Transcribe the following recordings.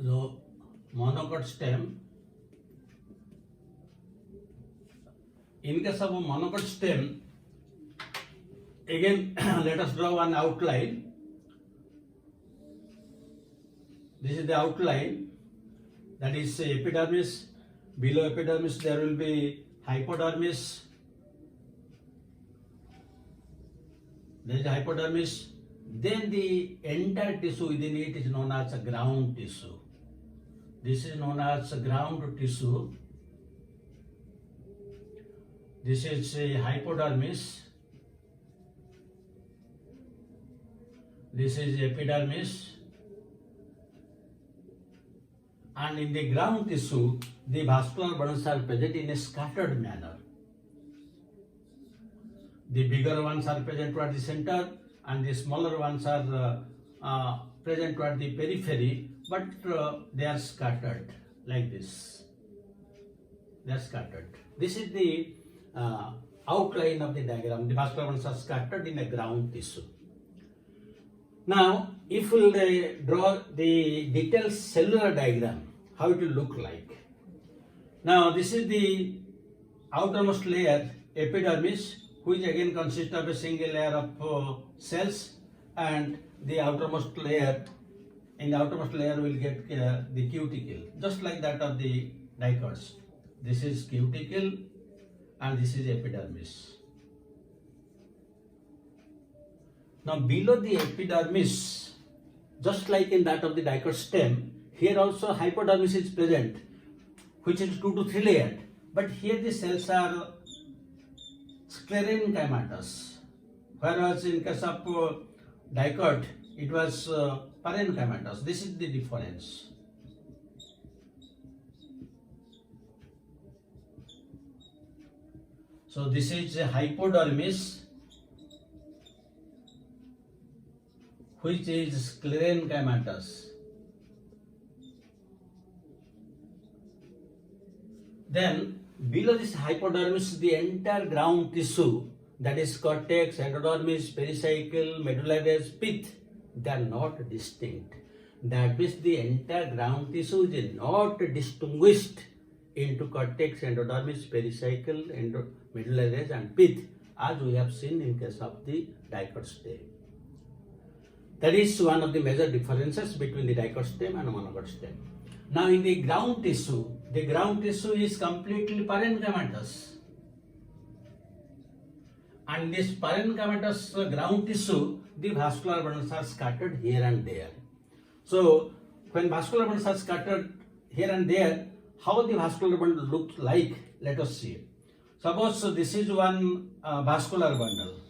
So monocot stem. In case of a monocot stem, again let us draw one outline. This is the outline, that is epidermis. Below epidermis there will be hypodermis. There is hypodermis. Then the entire tissue within it is known as a ground tissue. This is known as a ground tissue. This is a hypodermis. This is epidermis. And in the ground tissue, the vascular bundles are present in a scattered manner. The bigger ones are present toward the center, and the smaller ones are present toward the periphery, but they are scattered like this. They are scattered. This is the outline of the diagram. The vascular bundles are scattered in a ground tissue. Now, if we will draw the detailed cellular diagram, how it will look like. Now, this is the outermost layer, epidermis, which again consists of a single layer of cells, and the outermost layer, in the outermost layer we will get the cuticle, just like that of the dicots. This is cuticle and this is epidermis. Now below the epidermis, just like in that of the dicot stem, here also hypodermis is present, which is 2 to 3 layered, but here the cells are sclerenchymatous, whereas in case of dicot it was parenchymatous. This is the difference. So this is a hypodermis, which is sclerenchymatous. Then below this hypodermis, the entire ground tissue, that is cortex, endodermis, pericycle, medullary res, pith, they are not distinct. That means the entire ground tissue is not distinguished into cortex, endodermis, pericycle, medullary res and pith, as we have seen in case of the dicot stem. That is one of the major differences between the dicot stem and monocot stem. Now in the ground tissue is completely parenchymatous. And this parenchymatous ground tissue, the vascular bundles are scattered here and there. So when vascular bundles are scattered here and there, how the vascular bundle looks like, let us see. Suppose this is one vascular bundle.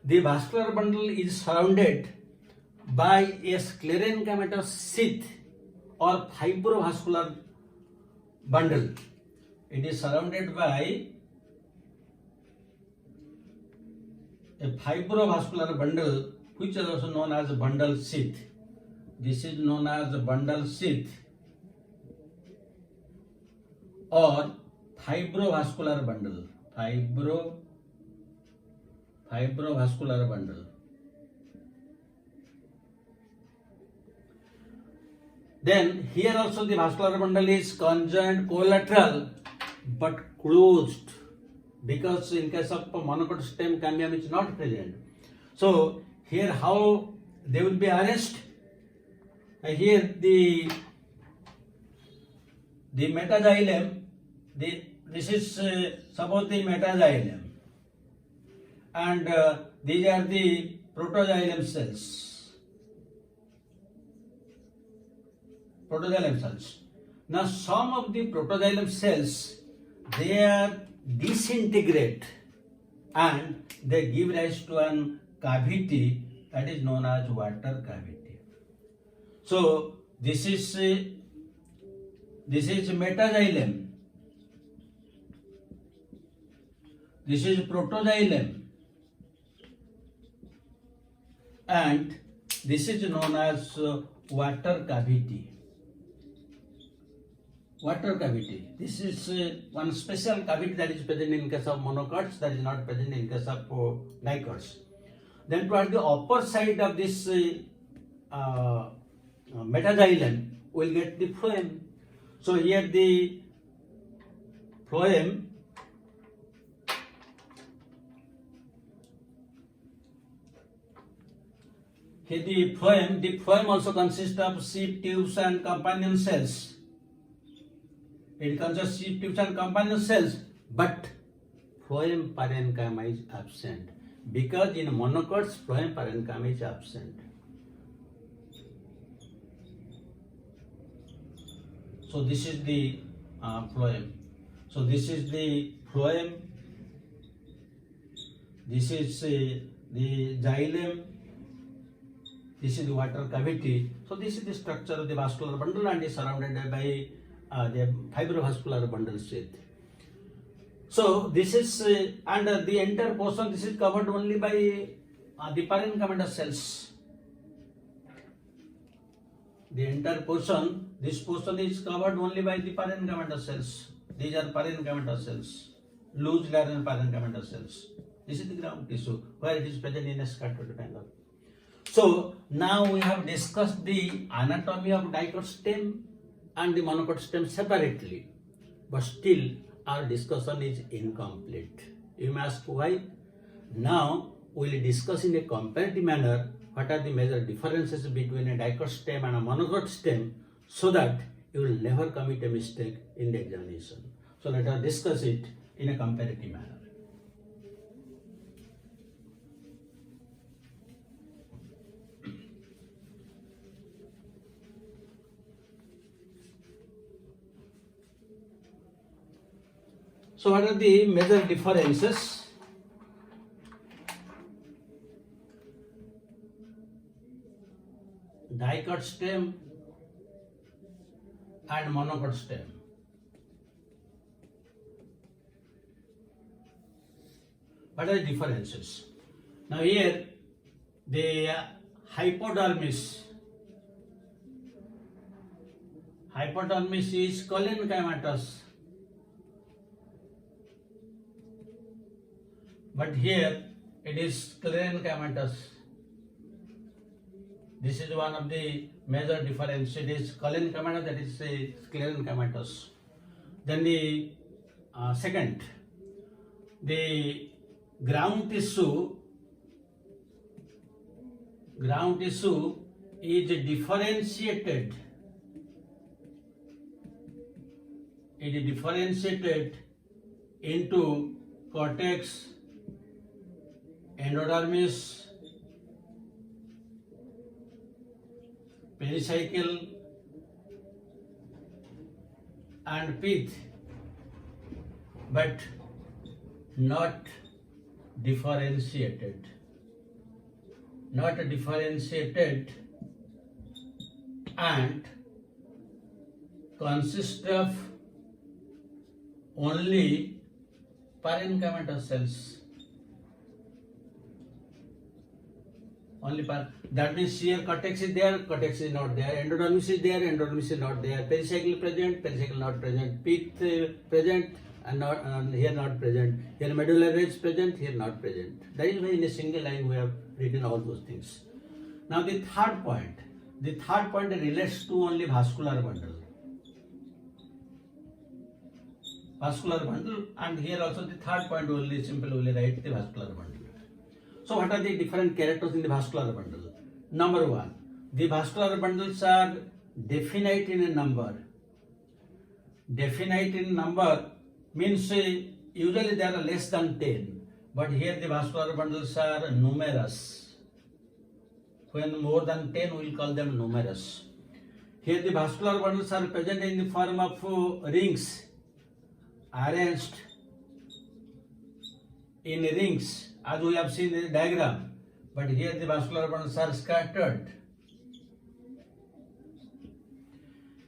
The vascular bundle is surrounded by a sclerenchymatous sheath or fibrovascular bundle. It is surrounded by a fibrovascular bundle, which is also known as a bundle sheath. This is known as a bundle sheath or fibrovascular bundle. Fibrovascular bundle. Then here also the vascular bundle is conjoined collateral but closed, because in case of monocot stem cambium is not present. So here how they will be arranged? Here the metaxylem, this is suppose the metaxylem, and these are the protoxylem cells. Now some of the protoxylem cells, they are disintegrate and they give rise to an cavity that is known as water cavity. So this is metaxylem, this is protoxylem, and this is known as water cavity. This is one special cavity that is present in case of monocots, that is not present in case of dicots. Then toward the upper side of this metaxylem, we'll get the phloem. So here the phloem the phloem also consists of sheath tubes and companion cells. It consists of sheath tubes and companion cells, but phloem parenchyma is absent because in monocots phloem parenchyma is absent. So this is the phloem. So this is the phloem. This is the xylem. This is the water cavity. So this is the structure of the vascular bundle and is surrounded by the fibrovascular bundle sheath. So this is and the entire portion, this is covered only by the parenchymatous cells. The entire portion, this portion is covered only by the parenchymatous cells. These are parenchymatous cells, loose lateral parenchymatous cells. This is the ground tissue where it is present in a scattered manner. So now we have discussed the anatomy of dicot stem and the monocot stem separately, but still our discussion is incomplete. You may ask why? Now we will discuss in a comparative manner what are the major differences between a dicot stem and a monocot stem, so that you will never commit a mistake in the examination. So let us discuss it in a comparative manner. So what are the major differences? Dicot stem and monocot stem. What are the differences? Now here the hypodermis is collenchymatous, but here it is sclerenchymatous. This is one of the major differences. It is collenchymatous, that is sclerenchymatous. Then the second, the ground tissue is differentiated. It is differentiated into cortex, endodermis, pericycle and pith, but not differentiated. And consists of only parenchymatous cells. That means here cortex is there, cortex is not there, endodermis is there, endodermis is not there, pericycle present, pericycle not present, pith present and not here not present, here medullary is present, here not present. That is why in a single line we have written all those things. Now the third point relates to only vascular bundle. And here also the third point only simply only write the vascular bundle. So what are the different characters in the vascular bundle? Number one, the vascular bundles are definite in a number. Definite in number means usually there are less than 10, but here the vascular bundles are numerous. When more than 10, we will call them numerous. Here the vascular bundles are present in the form of rings, arranged in rings, as we have seen in the diagram, but here the vascular bundles are scattered.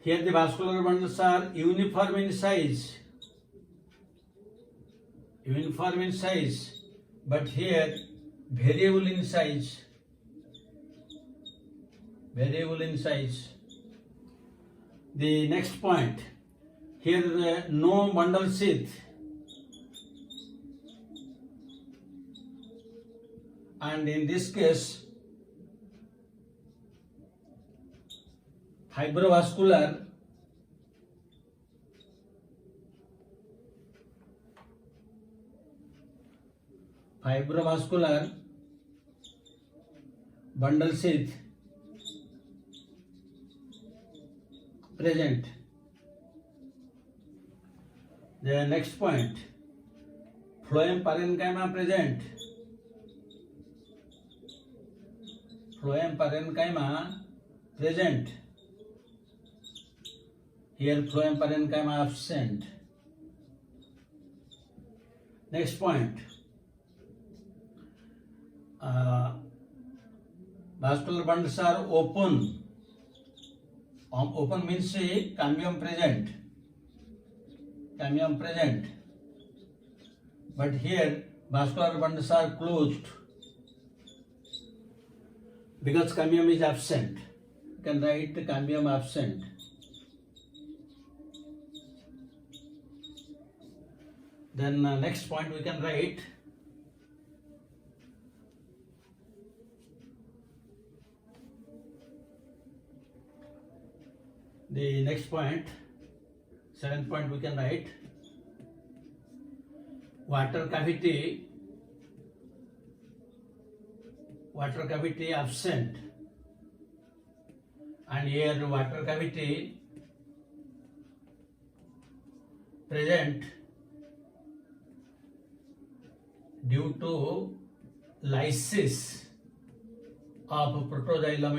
Here the vascular bundles are uniform in size, but here variable in size. The next point, here no bundle sheath, and in this case Fibrovascular bundle sheath present. The next point, phloem parenchyma present. Phloem parenchyma present. Here phloem parenchyma absent. Next point, vascular bundles are open. Open means cambium present. Cambium present. But here vascular bundles are closed because cambium is absent. You can write cambium absent. Then next point we can write the next point, 7th point we can write water cavity absent, and here water cavity present due to lysis of protoxylem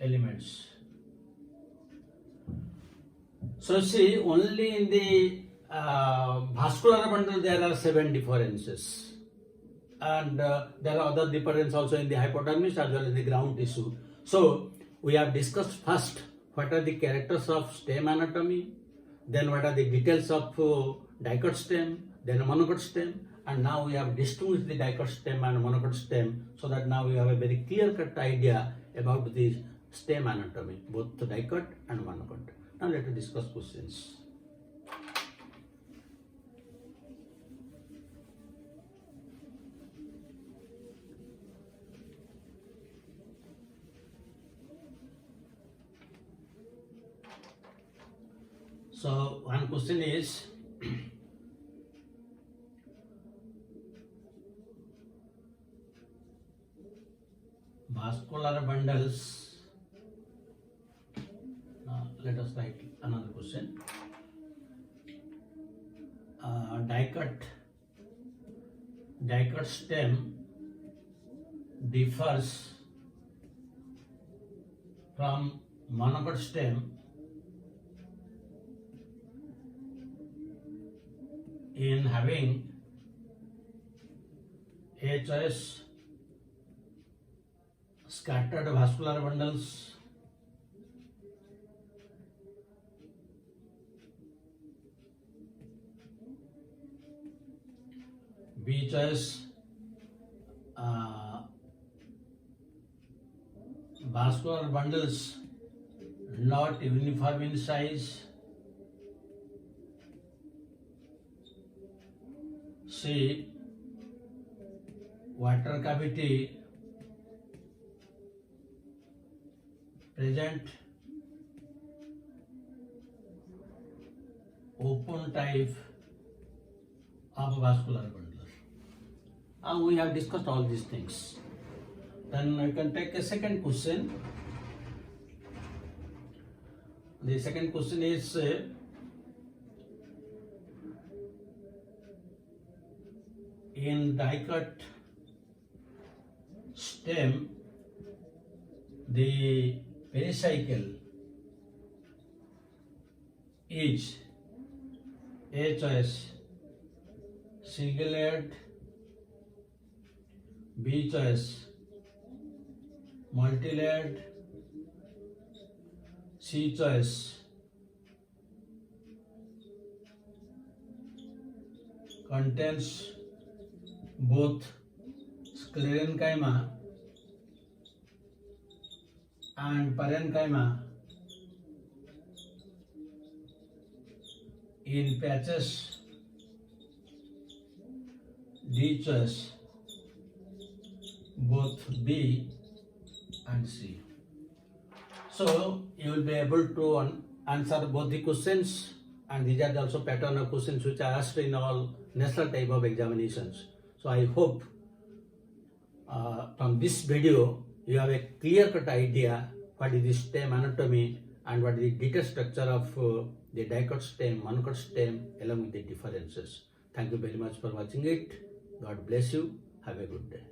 elements. So see, only in the vascular bundle there are 7 differences, and there are other differences also in the hypodermis as well as the ground tissue. So we have discussed first what are the characters of stem anatomy, then what are the details of dicot stem, then monocot stem, and now we have distinguished the dicot stem and monocot stem, so that now we have a very clear-cut idea about the stem anatomy, both the dicot and monocot. Now let us discuss questions. So one question is, vascular bundles. Let us write another question. Dicot stem differs from monocot stem in having A choice scattered vascular bundles, B choice vascular bundles not uniform in size, C water cavity present, open type of vascular bundle. Now we have discussed all these things. Then I can take a second question. The second question is in dicot stem, the pericycle is A choice single-layered, B choice multi-layered, C choice contains both sclerenchyma and parenchyma in patches, D choice both B and C. So you will be able to answer both the questions, and these are also pattern of questions which are asked in all national type of examinations. So I hope from this video you have a clear-cut idea what is the stem anatomy and what is the detailed structure of the dicot stem, monocot stem along with the differences. Thank you very much for watching it. God bless you. Have a good day.